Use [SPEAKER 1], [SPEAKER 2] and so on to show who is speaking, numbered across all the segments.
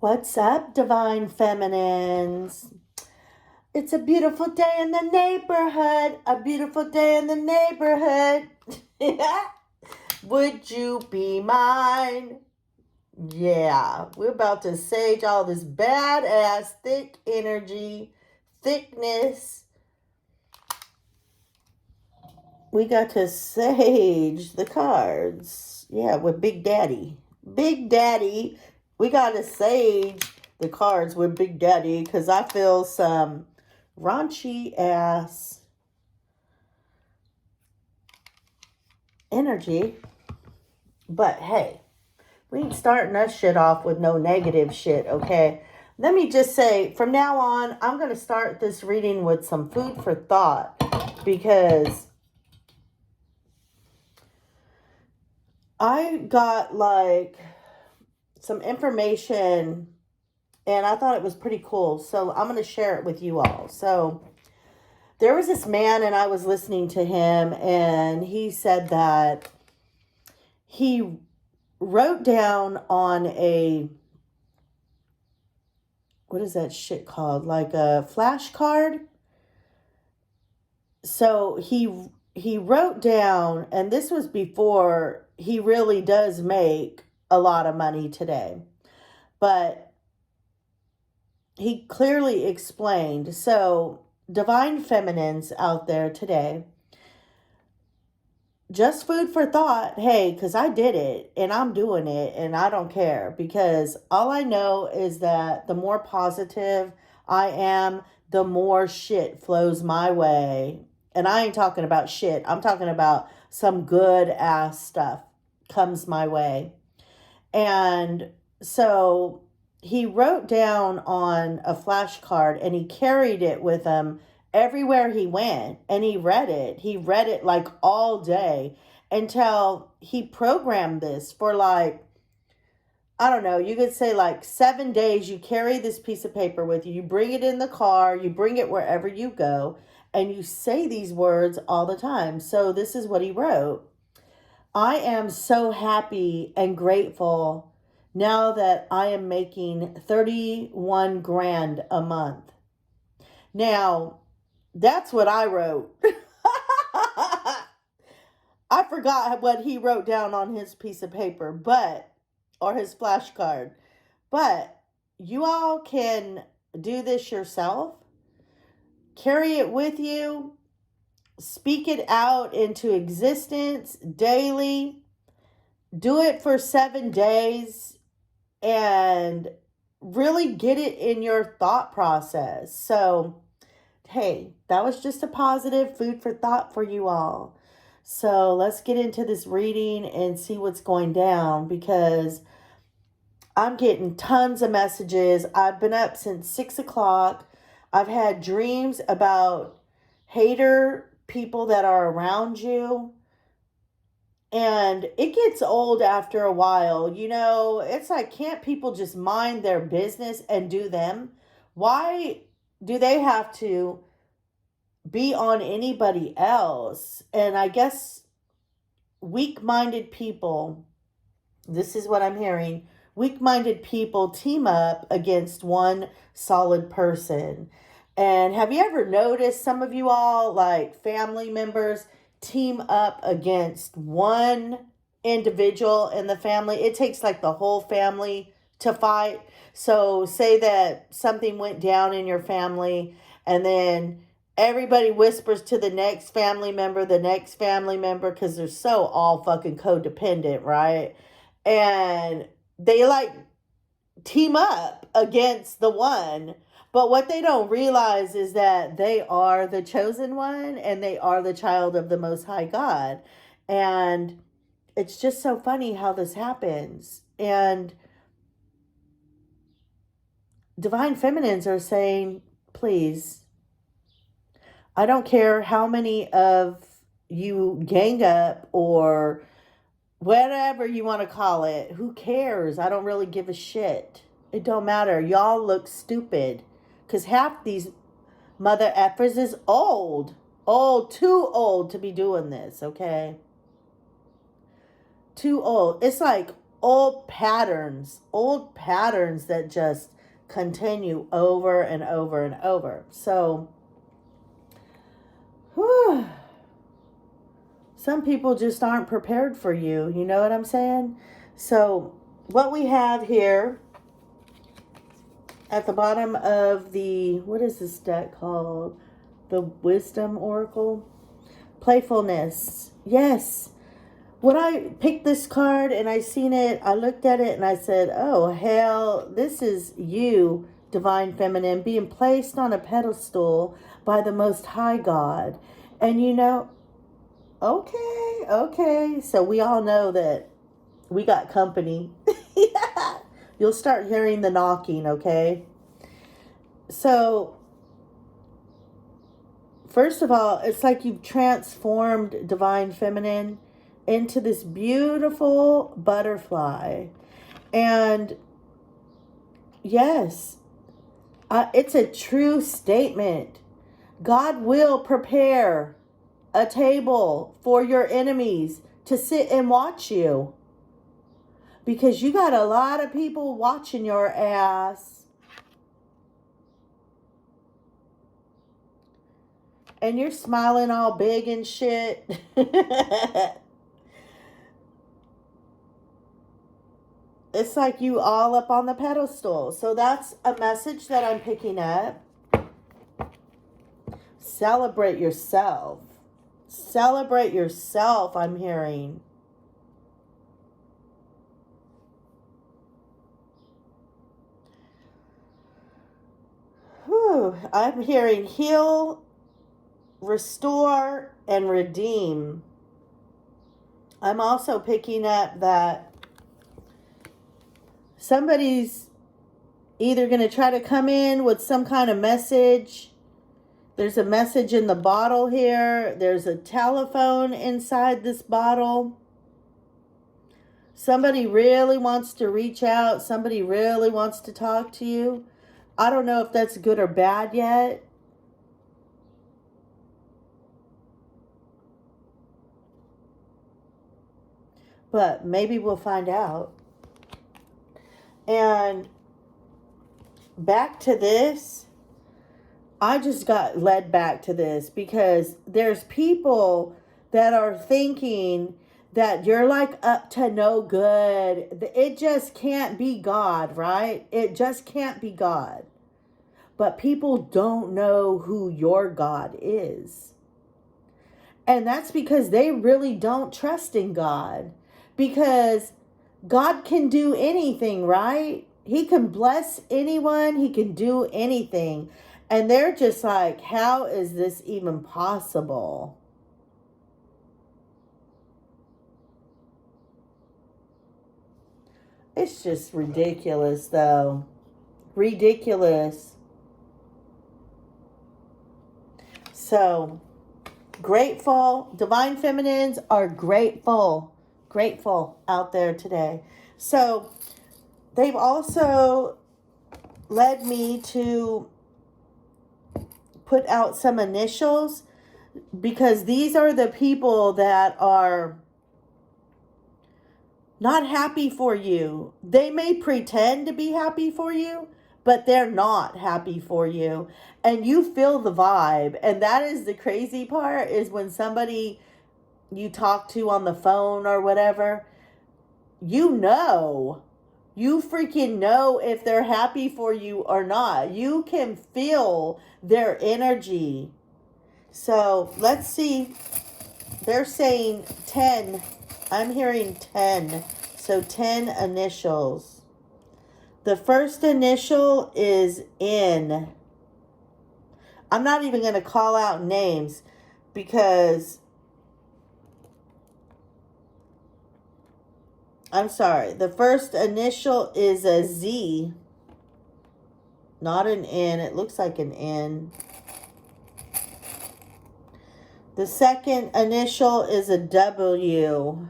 [SPEAKER 1] What's up, divine feminines? It's a beautiful day in the neighborhood. A beautiful day in the neighborhood. Would you be mine? Yeah, we're about to sage all this badass thick energy, thickness. We got to sage the cards. Yeah, with Big Daddy. Big Daddy. We got to sage the cards with Big Daddy because I feel some raunchy ass energy. But hey, we ain't starting us shit off with no negative shit, okay? Let me just say, from now on, I'm going to start this reading with some food for thought because I got like some information and I thought it was pretty cool. So I'm going to share it with you all. So there was this man and I was listening to him and he said that he wrote down on a, what is that shit called? Like a flashcard. So he wrote down, and this was before he really does make a lot of money today. But he clearly explained. So divine feminines out there today, just food for thought. Hey, because I did it and I'm doing it and I don't care, because all I know is that the more positive I am, the more shit flows my way. And I ain't talking about shit. I'm talking about some good ass stuff comes my way. And so he wrote down on a flashcard and he carried it with him everywhere he went, and he read it. He read it like all day until he programmed this for like, I don't know, you could say like 7 days. You carry this piece of paper with you. You bring it in the car. You bring it wherever you go. And you say these words all the time. So this is what he wrote. I am so happy and grateful now that I am making 31 grand a month. Now, that's what I wrote. I forgot what he wrote down on his piece of paper, or his flashcard. But you all can do this yourself. Carry it with you. Speak it out into existence daily. Do it for 7 days and really get it in your thought process. So, hey, that was just a positive food for thought for you all. So let's get into this reading and see what's going down, because I'm getting tons of messages. I've been up since 6 o'clock. I've had dreams about hater people that are around you. And it gets old after a while. You know, it's like, can't people just mind their business and do them? Why do they have to be on anybody else? And I guess weak-minded people, this is what I'm hearing, weak-minded people team up against one solid person. And have you ever noticed, some of you all, like family members, team up against one individual in the family? It takes like the whole family to fight. So say that something went down in your family, and then everybody whispers to the next family member, because they're so all fucking codependent, right? And they like team up against the one. But what they don't realize is that they are the chosen one and they are the child of the Most High God. And it's just so funny how this happens. And divine feminines are saying, please, I don't care how many of you gang up or whatever you want to call it. Who cares? I don't really give a shit. It don't matter. Y'all look stupid. Because half these mother effers is old. Old, too old to be doing this, okay? Too old. It's like old patterns that just continue over and over and over. So, whew, some people just aren't prepared for you. You know what I'm saying? So, what we have here at the bottom of the, what is this deck called? The Wisdom Oracle? Playfulness. Yes. When I picked this card and I seen it, I looked at it and I said, oh, hell, this is you, Divine Feminine, being placed on a pedestal by the Most High God. And you know, okay. So we all know that we got company. Yeah. You'll start hearing the knocking, okay? So, first of all, it's like you've transformed Divine Feminine into this beautiful butterfly. And yes, it's a true statement. God will prepare a table for your enemies to sit and watch you. Because you got a lot of people watching your ass. And you're smiling all big and shit. It's like you all up on the pedestal. So that's a message that I'm picking up. Celebrate yourself. Celebrate yourself, I'm hearing. Whew. I'm hearing heal, restore, and redeem. I'm also picking up that somebody's either going to try to come in with some kind of message. There's a message in the bottle here. There's a telephone inside this bottle. Somebody really wants to reach out. Somebody really wants to talk to you. I don't know if that's good or bad yet. But maybe we'll find out. And back to this, I just got led back to this because there's people that are thinking that you're like up to no good. It just can't be God, right? It just can't be God. But people don't know who your God is. And that's because they really don't trust in God. Because God can do anything, right? He can bless anyone. He can do anything. And they're just like, how is this even possible? It's just ridiculous, though. Ridiculous. So, grateful. Divine Feminines are grateful. Grateful out there today. So, they've also led me to put out some initials because these are the people that are not happy for you. They may pretend to be happy for you, but they're not happy for you. And you feel the vibe. And that is the crazy part, is when somebody you talk to on the phone or whatever, you freaking know if they're happy for you or not. You can feel their energy. So let's see. They're saying 10. I'm hearing 10. So 10 initials. The first initial is N. I'm not even going to call out names because I'm sorry. The first initial is a Z. Not an N. It looks like an N. The second initial is a W.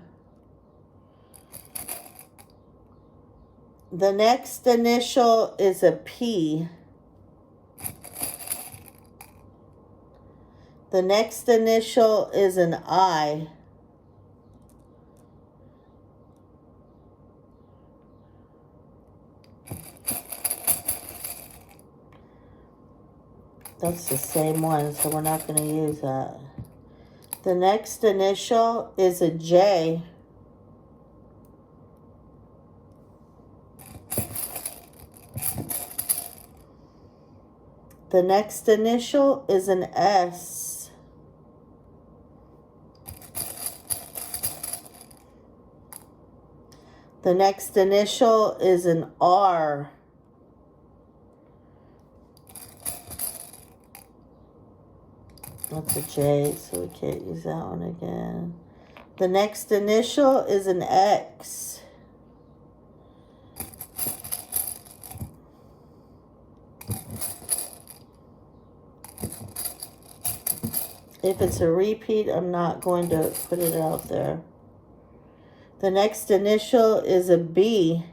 [SPEAKER 1] The next initial is a P. The next initial is an I. That's the same one, so we're not going to use that. The next initial is a J. The next initial is an S. The next initial is an R. That's a J, so we can't use that one again. The next initial is an X. If it's a repeat, I'm not going to put it out there. The next initial is a B.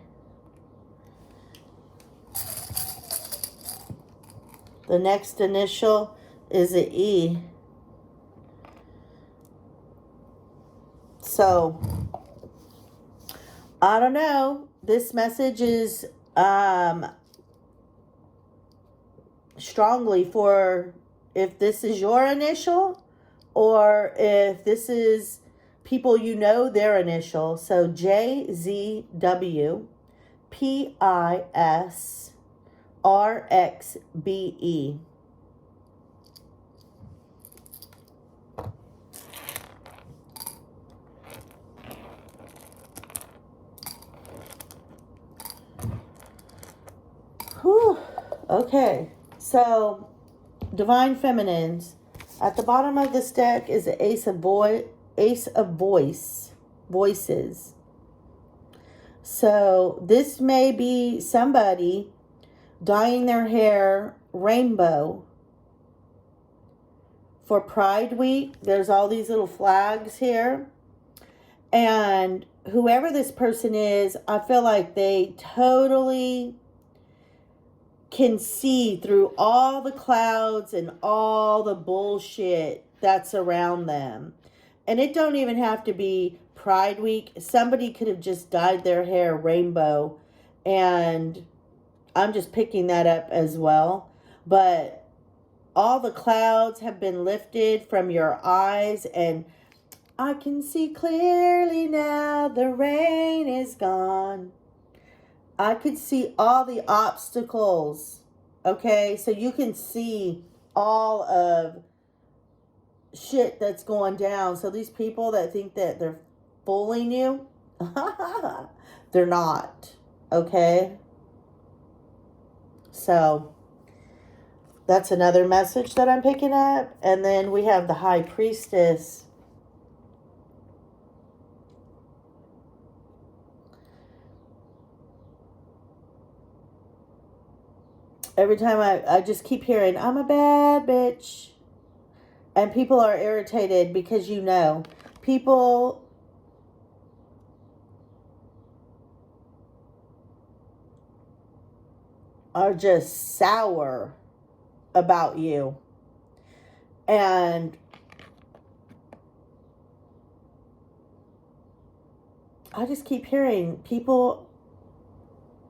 [SPEAKER 1] The next initial is a E. So, I don't know. This message is strongly for if this is your initial or if this is people you know their initial. So JZWPISRXBE. Whew. Okay, so Divine Feminines. At the bottom of this deck is the Ace of Voices. So this may be somebody dyeing their hair rainbow for Pride Week. There's all these little flags here. And whoever this person is, I feel like they totally can see through all the clouds and all the bullshit that's around them. And it don't even have to be Pride Week. Somebody could have just dyed their hair rainbow. And I'm just picking that up as well. But all the clouds have been lifted from your eyes. And I can see clearly now the rain is gone. I could see all the obstacles, okay? So you can see all of shit that's going down. So these people that think that they're fooling you, they're not, okay? So that's another message that I'm picking up. And then we have the High Priestess. Every time I just keep hearing, I'm a bad bitch. And people are irritated because people are just sour about you. And I just keep hearing people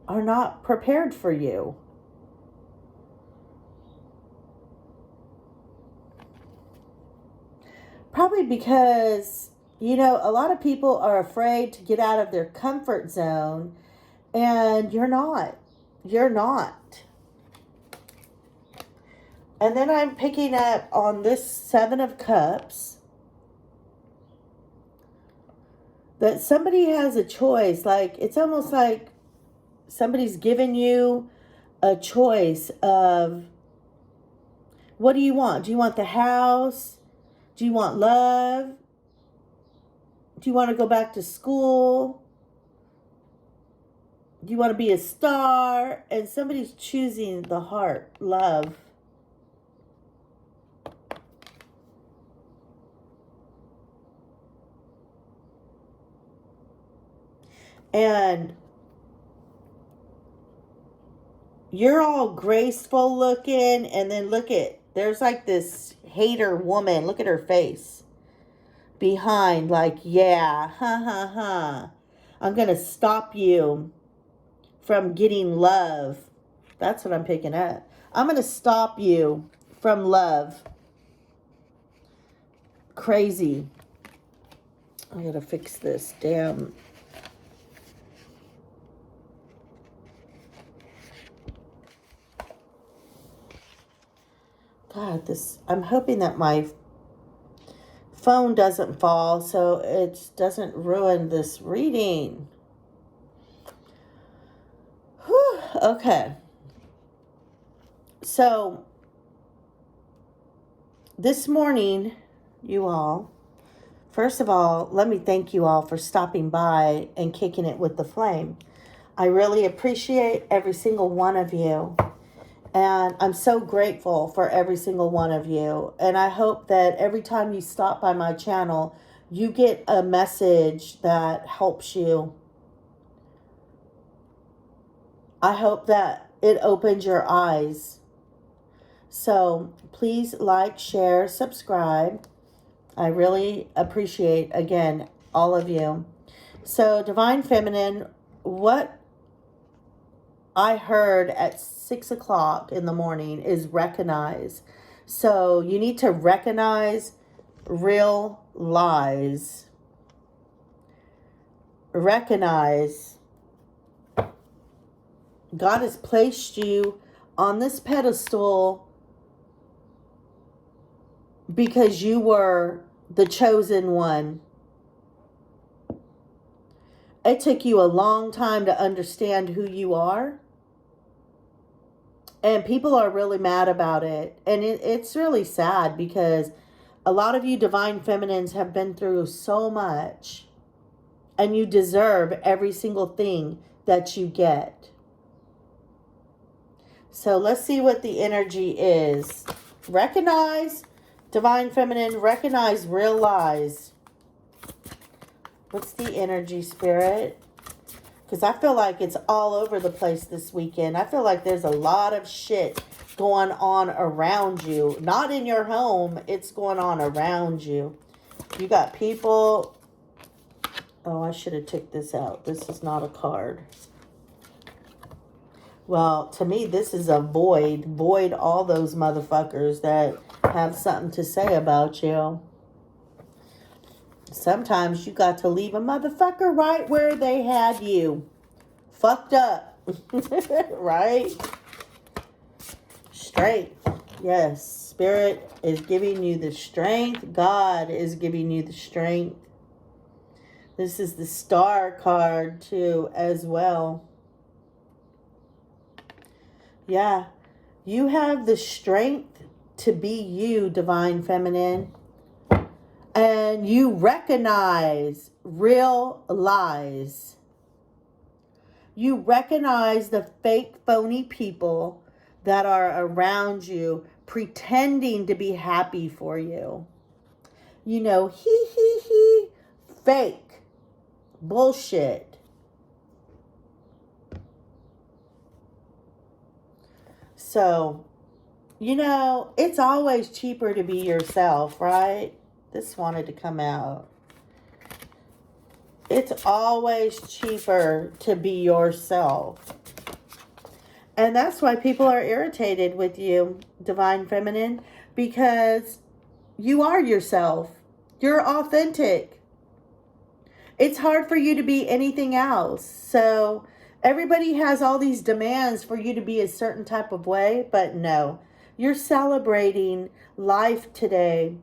[SPEAKER 1] are not prepared for you. Probably because, a lot of people are afraid to get out of their comfort zone, and you're not. You're not. And then I'm picking up on this Seven of Cups that somebody has a choice. Like, it's almost like somebody's given you a choice of, what do you want? Do you want the house? Do you want love? Do you want to go back to school? Do you want to be a star? And somebody's choosing the heart, love. And you're all graceful looking, and then there's like this hater woman. Look at her face. Behind, like, yeah, I'm going to stop you from getting love. That's what I'm picking up. I'm going to stop you from love. Crazy. I gotta fix this damn. God, I'm hoping that my phone doesn't fall so it doesn't ruin this reading. Whew, okay. So, this morning, you all, first of all, let me thank you all for stopping by and kicking it with the flame. I really appreciate every single one of you. And I'm so grateful for every single one of you. And I hope that every time you stop by my channel, you get a message that helps you. I hope that it opens your eyes. So please like, share, subscribe. I really appreciate, again, all of you. So Divine Feminine, what I heard at 6 o'clock in the morning is recognize. So you need to recognize real lies. Recognize God has placed you on this pedestal because you were the chosen one. It took you a long time to understand who you are. And people are really mad about it. And it's really sad because a lot of you Divine Feminines have been through so much. And you deserve every single thing that you get. So let's see what the energy is. Recognize, Divine Feminine, recognize real lies. What's the energy, Spirit? Because I feel like it's all over the place this weekend. I feel like there's a lot of shit going on around you. Not in your home. It's going on around you. You got people. Oh, I should have took this out. This is not a card. Well, to me, this is a void. Void all those motherfuckers that have something to say about you. Sometimes you got to leave a motherfucker right where they had you. Fucked up. Right? Strength. Yes. Spirit is giving you the strength. God is giving you the strength. This is the Star card too as well. Yeah. You have the strength to be you, Divine Feminine. And you recognize real lies. You recognize the fake, phony people that are around you pretending to be happy for you. You know, fake bullshit. So, you know, it's always cheaper to be yourself, right? This wanted to come out. It's always cheaper to be yourself. And that's why people are irritated with you, Divine Feminine, because you are yourself. You're authentic. It's hard for you to be anything else. So everybody has all these demands for you to be a certain type of way, but no. You're celebrating life today.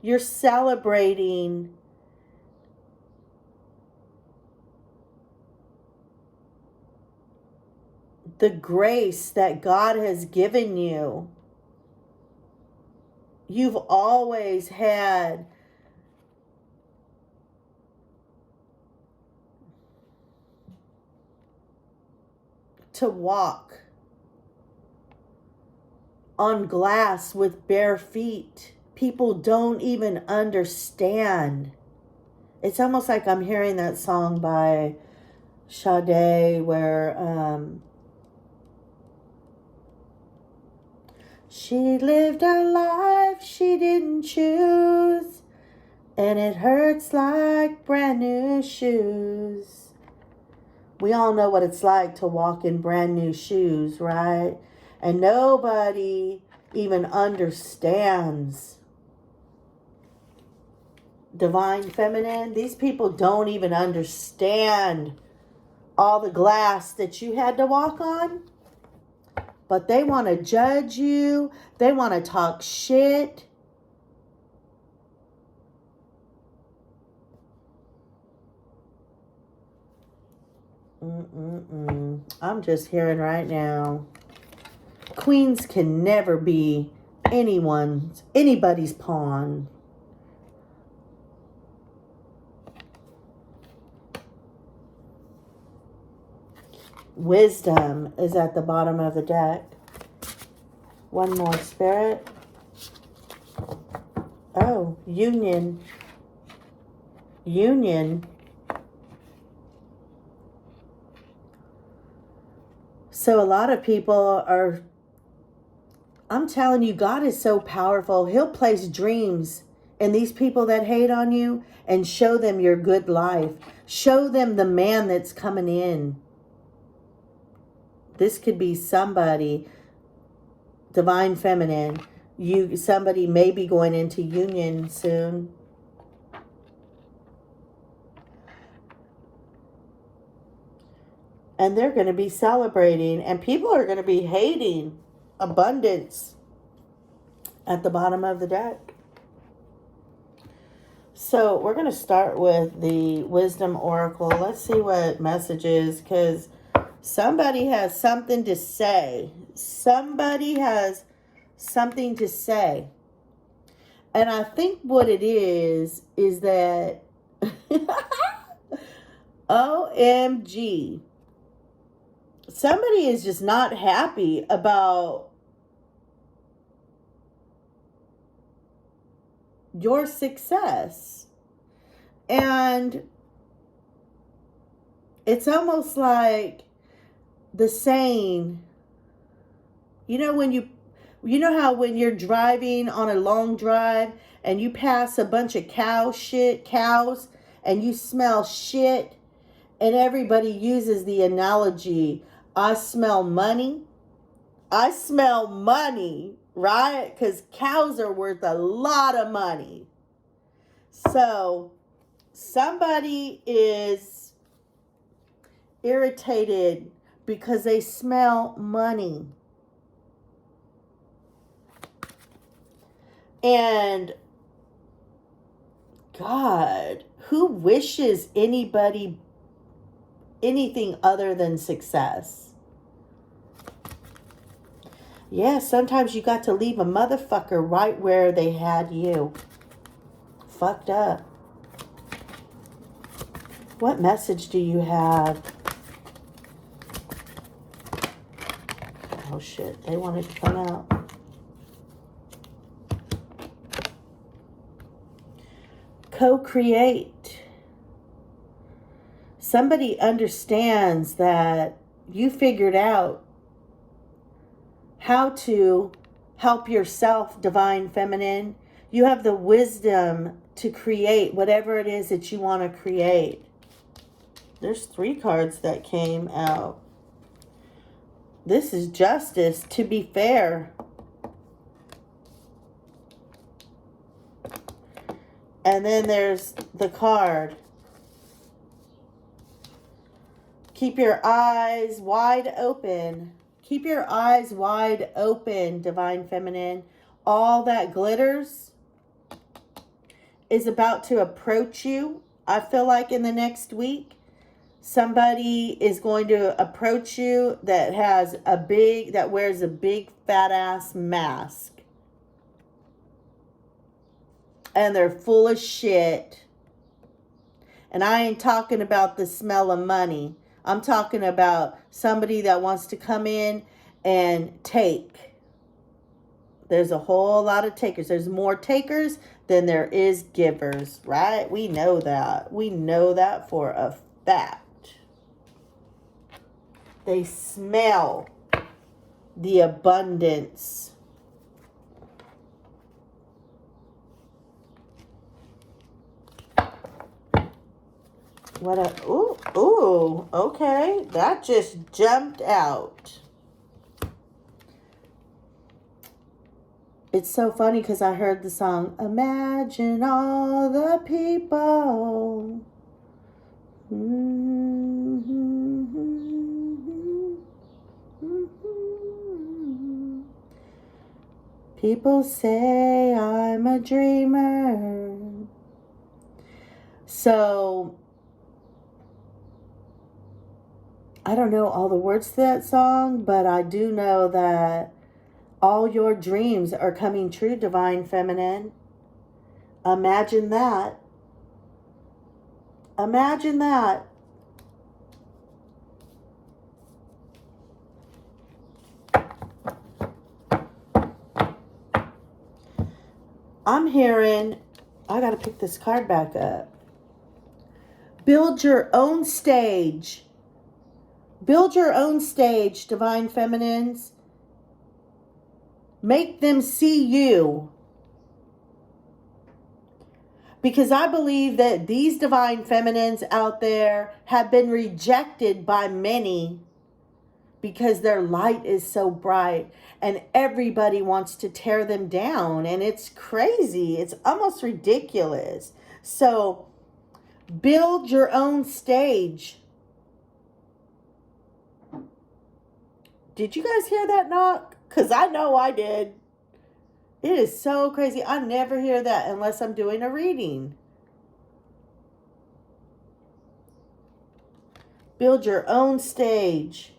[SPEAKER 1] You're celebrating the grace that God has given you. You've always had to walk on glass with bare feet. People don't even understand. It's almost like I'm hearing that song by Sade where she lived a life she didn't choose, and it hurts like brand new shoes. We all know what it's like to walk in brand new shoes, right? And nobody even understands divine feminine. These people don't even understand all the glass that you had to walk on. But they want to judge you. They want to talk shit. I'm just hearing right now. Queens can never be anybody's pawn. Wisdom is at the bottom of the deck. One more, Spirit. Oh, union. Union. So a lot of people are, I'm telling you, God is so powerful. He'll place dreams in these people that hate on you and show them your good life. Show them the man that's coming in. This could be somebody, divine feminine. Somebody may be going into union soon. And they're going to be celebrating. And people are going to be hating abundance at the bottom of the deck. So we're going to start with the Wisdom Oracle. Let's see what messages, because somebody has something to say. Somebody has something to say. And I think what it is that OMG. Somebody is just not happy about your success. And it's almost like the saying, you know how when you're driving on a long drive and you pass a bunch of cows, and you smell shit, and everybody uses the analogy, I smell money. I smell money, right? Because cows are worth a lot of money. So somebody is irritated because they smell money. And God, who wishes anybody anything other than success? Yeah, sometimes you got to leave a motherfucker right where they had you. Fucked up. What message do you have? Oh shit, they wanted to come out. Co-create. Somebody understands that you figured out how to help yourself, divine feminine. You have the wisdom to create whatever it is that you want to create. There's 3 cards that came out. This is justice, to be fair. And then there's the card. Keep your eyes wide open. Keep your eyes wide open, divine feminine. All that glitters is about to approach you. I feel like in the next week, somebody is going to approach you that wears a big fat ass mask. And they're full of shit. And I ain't talking about the smell of money. I'm talking about somebody that wants to come in and take. There's a whole lot of takers. There's more takers than there is givers, right? We know that. We know that for a fact. They smell the abundance. Ooh, okay. That just jumped out. It's so funny because I heard the song, Imagine All the People. People say I'm a dreamer. So, I don't know all the words to that song, but I do know that all your dreams are coming true, Divine Feminine. Imagine that. Imagine that. I'm hearing, I gotta pick this card back up. Build your own stage. Build your own stage, Divine Feminines. Make them see you. Because I believe that these Divine Feminines out there have been rejected by many because their light is so bright and everybody wants to tear them down, and it's crazy. It's almost ridiculous. So build your own stage. Did you guys hear that knock? Because I know I did. It is so crazy. I never hear that unless I'm doing a reading. Build your own stage.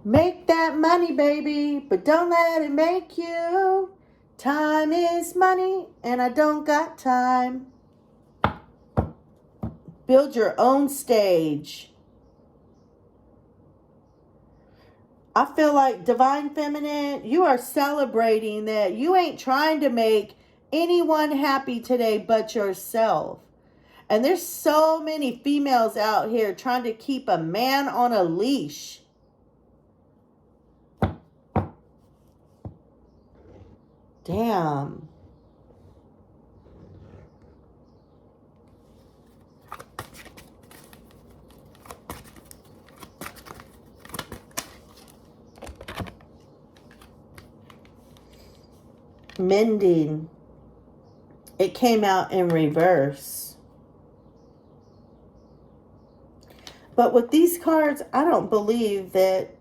[SPEAKER 1] Make that money, baby, but don't let it make you. Time is money, and I don't got time. Build your own stage. I feel like, Divine Feminine, you are celebrating that you ain't trying to make anyone happy today but yourself. And there's so many females out here trying to keep a man on a leash. Damn. Mending. It came out in reverse. But with these cards, I don't believe that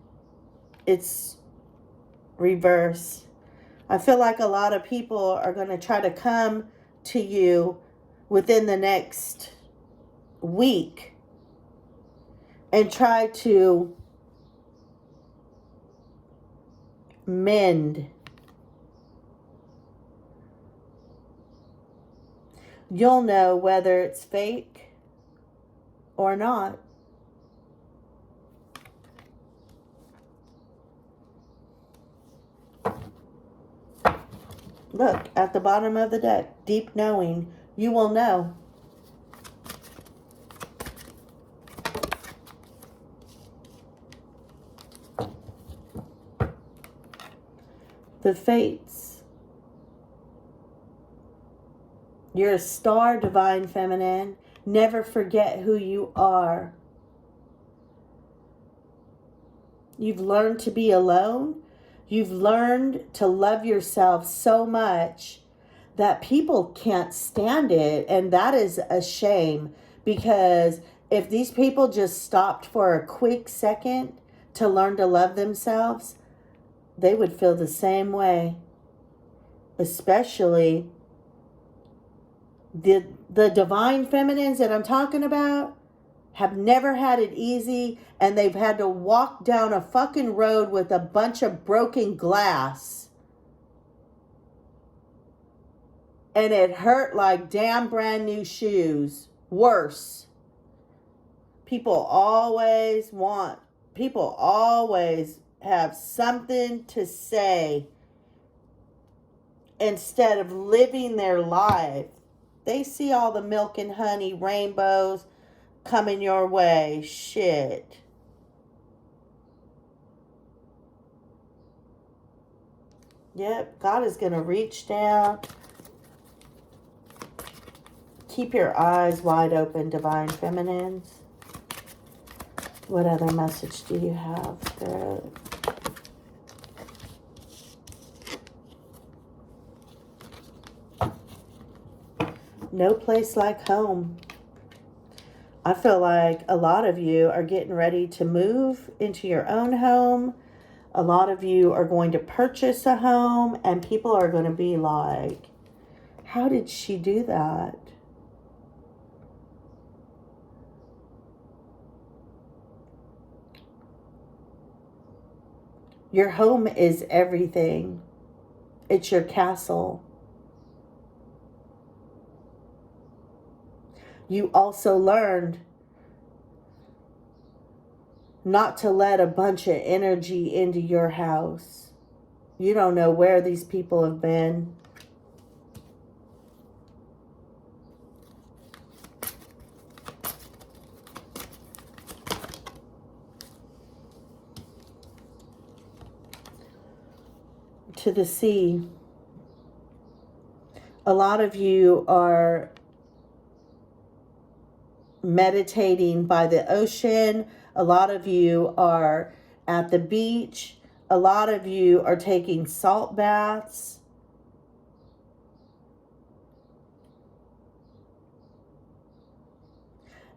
[SPEAKER 1] it's reverse. I feel like a lot of people are going to try to come to you within the next week and try to mend. You'll know whether it's fake or not. Look, at the bottom of the deck, deep knowing, you will know. The fates. You're a star, Divine Feminine. Never forget who you are. You've learned to be alone. You've learned to love yourself so much that people can't stand it. And that is a shame, because if these people just stopped for a quick second to learn to love themselves, they would feel the same way. Especially the Divine Feminines that I'm talking about have never had it easy, and they've had to walk down a fucking road with a bunch of broken glass. And it hurt like damn brand new shoes. Worse. People always have something to say instead of living their life. They see all the milk and honey, rainbows coming your way. Shit. Yep, God is going to reach down. Keep your eyes wide open, Divine Feminines. What other message do you have, Spirit? No place like home. I feel like a lot of you are getting ready to move into your own home. A lot of you are going to purchase a home, and people are going to be like, how did she do that? Your home is everything. It's your castle. You also learned not to let a bunch of energy into your house. You don't know where these people have been. To the sea. A lot of you are meditating by the ocean. A lot of you are at the beach. A lot of you are taking salt baths.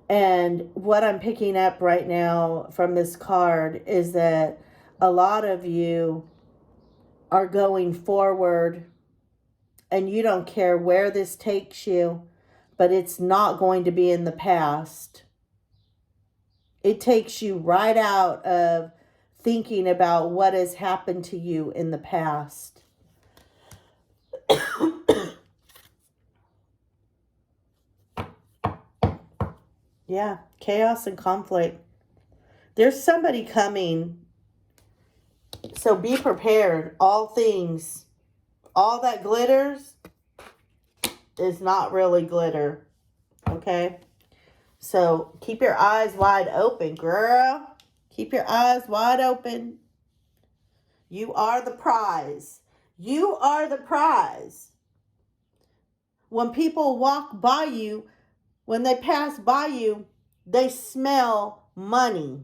[SPEAKER 1] And what I'm picking up right now from this card is that a lot of you are going forward, and you don't care where this takes you, but it's not going to be in the past. It takes you right out of thinking about what has happened to you in the past. Yeah, chaos and conflict. There's somebody coming, so be prepared. All things, all that glitters is not really glitter, okay? So keep your eyes wide open, girl. Keep your eyes wide open. You are the prize. You are the prize. When people walk by you, when they pass by you, they smell money.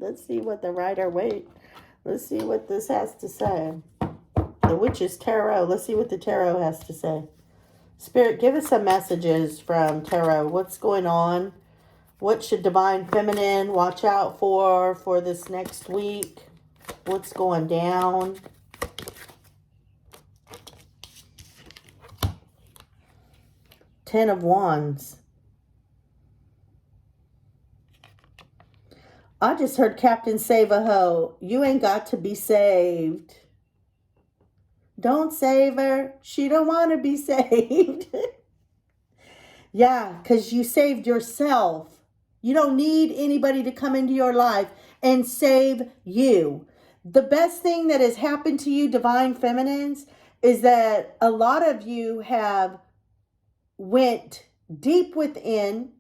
[SPEAKER 1] Let's see what the writer, let's see what this has to say. The Witch's Tarot. Let's see what the Tarot has to say. Spirit, give us some messages from Tarot. What's going on? What should Divine Feminine watch out for this next week? What's going down? Ten of Wands. I just heard Captain Save a Hoe. You ain't got to be saved. Don't save her. She don't want to be saved. Yeah, because you saved yourself. You don't need anybody to come into your life and save you. The best thing that has happened to you, Divine Feminines, is that a lot of you have went deep within.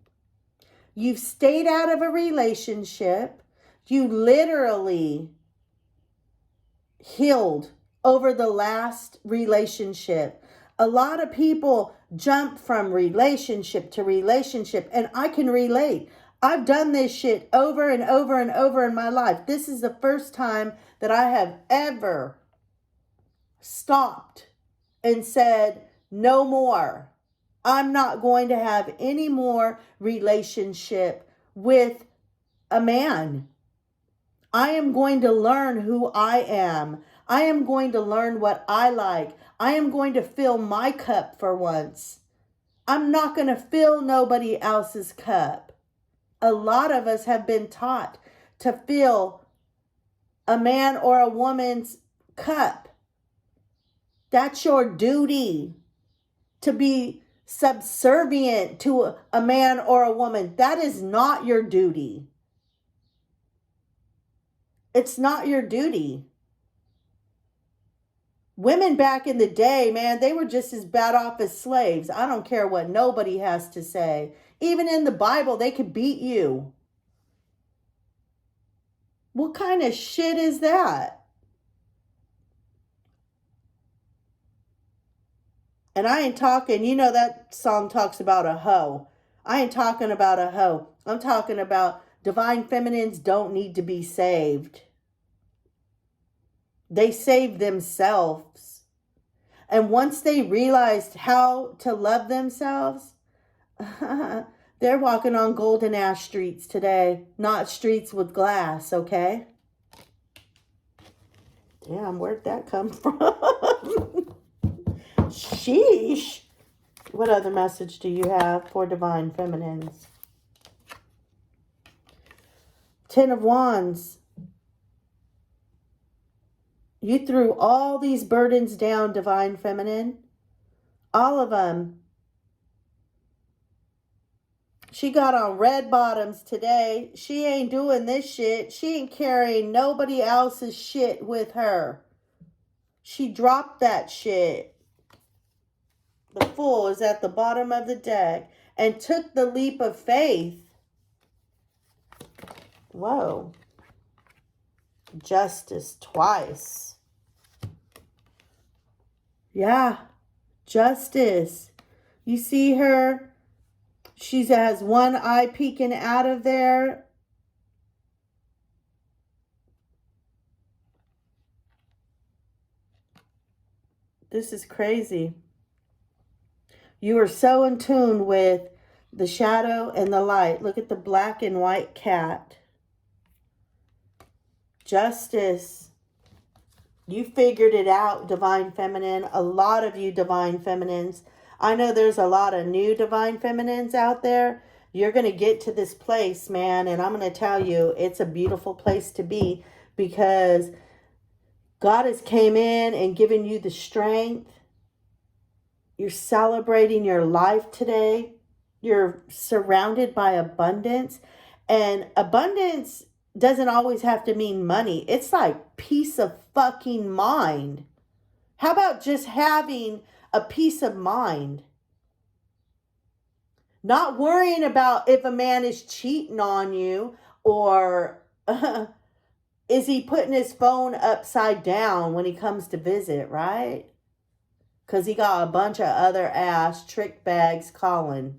[SPEAKER 1] You've stayed out of a relationship. You literally healed over the last relationship. A lot of people jump from relationship to relationship, and I can relate. I've done this shit over and over and over in my life. This is the first time that I have ever stopped and said, no more. I'm not going to have any more relationship with a man. I am going to learn who I am. I am going to learn what I like. I am going to fill my cup for once. I'm not going to fill nobody else's cup. A lot of us have been taught to fill a man or a woman's cup. That's your duty, to be subservient to a man or a woman. That is not your duty. It's not your duty. Women back in the day, man, they were just as bad off as slaves. I don't care what nobody has to say. Even in the Bible, they could beat you. What kind of shit is that? And I ain't talking, you know that song talks about a hoe. I ain't talking about a hoe. I'm talking about divine feminines don't need to be saved. They save themselves. And once they realized how to love themselves, they're walking on golden ash streets today, not streets with glass, okay? Damn, where'd that come from? Sheesh. What other message do you have for divine feminines? Ten of Wands. You threw all these burdens down, divine feminine. All of them. She got on red bottoms today. She ain't doing this shit. She ain't carrying nobody else's shit with her. She dropped that shit. The Fool is at the bottom of the deck and took the leap of faith. Whoa. Justice twice. Yeah. Justice. You see her? She has one eye peeking out of there. This is crazy. You are so in tune with the shadow and the light. Look at the black and white cat. Justice. You figured it out, divine feminine. A lot of you divine feminines. I know there's a lot of new divine feminines out there. You're going to get to this place, man. And I'm going to tell you, it's a beautiful place to be because God has came in and given you the strength. You're celebrating your life today. You're surrounded by abundance. And abundance doesn't always have to mean money. It's like peace of fucking mind. How about just having a peace of mind? Not worrying about if a man is cheating on you or is he putting his phone upside down when he comes to visit, right? Because he got a bunch of other ass trick bags calling.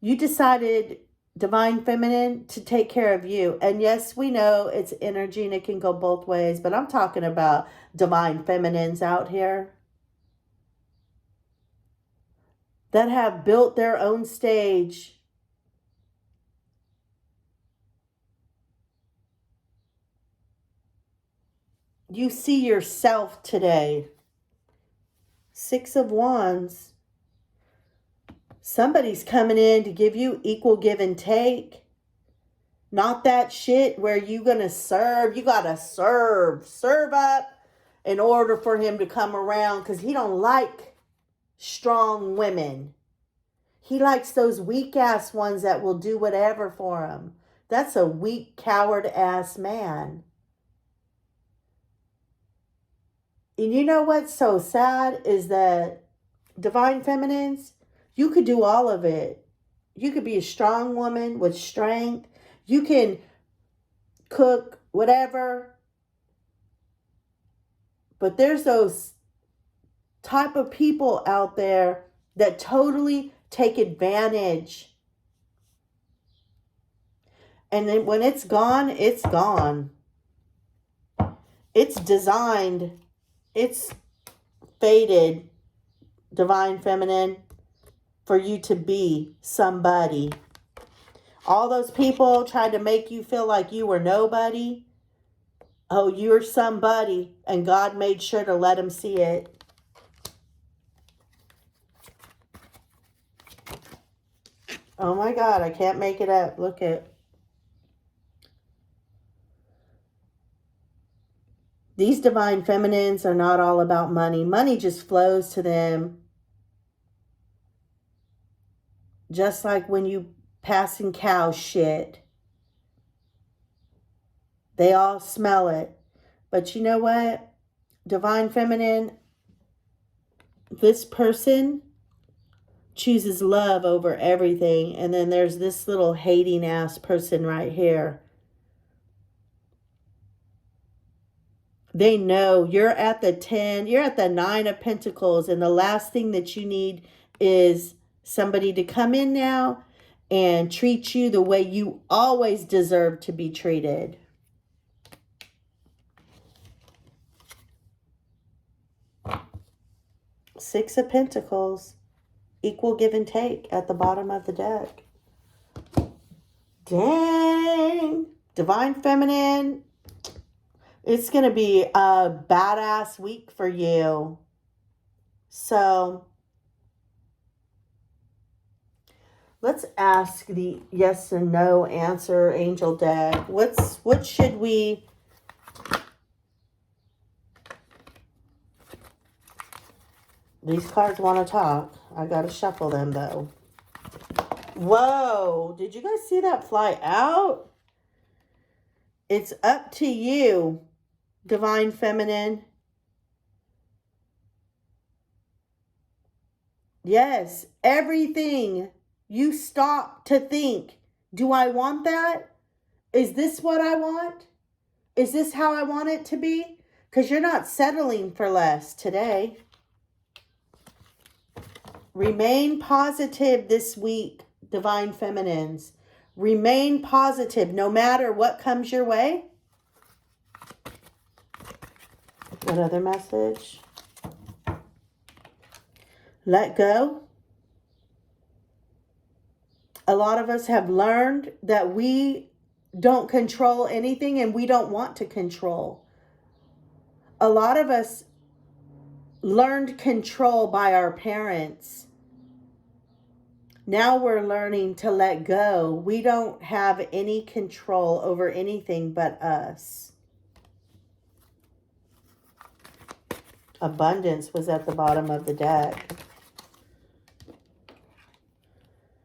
[SPEAKER 1] You decided, divine feminine, to take care of you. And yes, we know it's energy and it can go both ways. But I'm talking about divine feminines out here that have built their own stage. You see yourself today. Six of Wands. Somebody's coming in to give you equal give and take. Not that shit where you gonna serve. You gotta serve. Serve up in order for him to come around because he don't like strong women. He likes those weak ass ones that will do whatever for him. That's a weak, coward ass man. And you know what's so sad is that divine feminines, you could do all of it. You could be a strong woman with strength. You can cook, whatever. But there's those type of people out there that totally take advantage. And then when it's gone, it's gone. It's designed. It's fated, divine feminine, for you to be somebody. All those people tried to make you feel like you were nobody. Oh, you're somebody. And God made sure to let them see it. Oh my God, I can't make it up. Look at. These divine feminines are not all about money. Money just flows to them. Just like when you passing cow shit. They all smell it. But you know what? Divine feminine, this person chooses love over everything. And then there's this little hating ass person right here. They know you're at the 10, you're at the 9 of Pentacles, and the last thing that you need is somebody to come in now and treat you the way you always deserve to be treated. Six of Pentacles. Equal give and take at the bottom of the deck. Dang. Divine Feminine. It's going to be a badass week for you. So, let's ask the yes and no answer angel deck. What should we... These cards want to talk. I got to shuffle them though. Whoa, did you guys see that fly out? It's up to you, Divine Feminine. Yes, everything. You stop to think, do I want that? Is this what I want? Is this how I want it to be? Because you're not settling for less today. Remain positive this week, Divine Feminines. Remain positive no matter what comes your way. What other message? Let go. A lot of us have learned that we don't control anything and we don't want to control. A lot of us learned control by our parents. Now we're learning to let go. We don't have any control over anything but us. Abundance was at the bottom of the deck.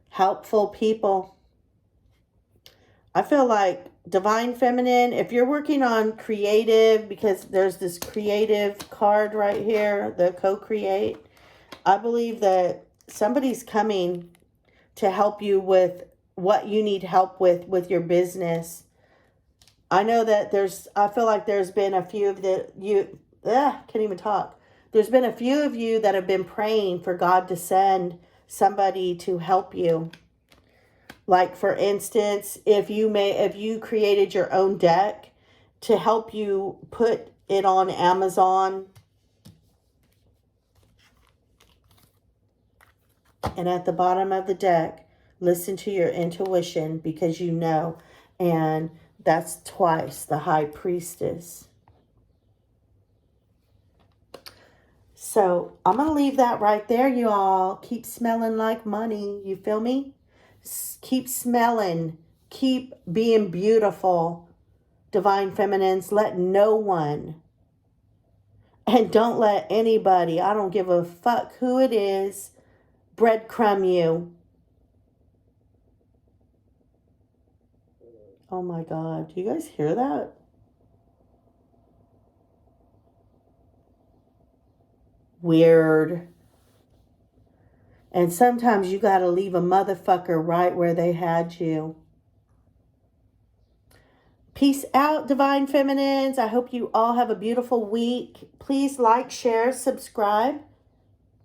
[SPEAKER 1] Helpful people. I feel like Divine Feminine, if you're working on creative, because there's this creative card right here, the co-create, I believe that somebody's coming to help you with what you need help with your business. I know that I feel like there's been a few of can't even talk. There's been a few of you that have been praying for God to send somebody to help you. Like, for instance, if you created your own deck to help you put it on Amazon. And at the bottom of the deck, listen to your intuition because you know. And that's twice the High Priestess. So I'm going to leave that right there, you all. Keep smelling like money. You feel me? Keep smelling. Keep being beautiful. Divine Feminines, let no one, and don't let anybody, I don't give a fuck who it is, breadcrumb you. Oh my God. Do you guys hear that? Weird. And sometimes you got to leave a motherfucker right where they had you. Peace out, Divine Feminines. I hope you all have a beautiful week. Please like, share, subscribe.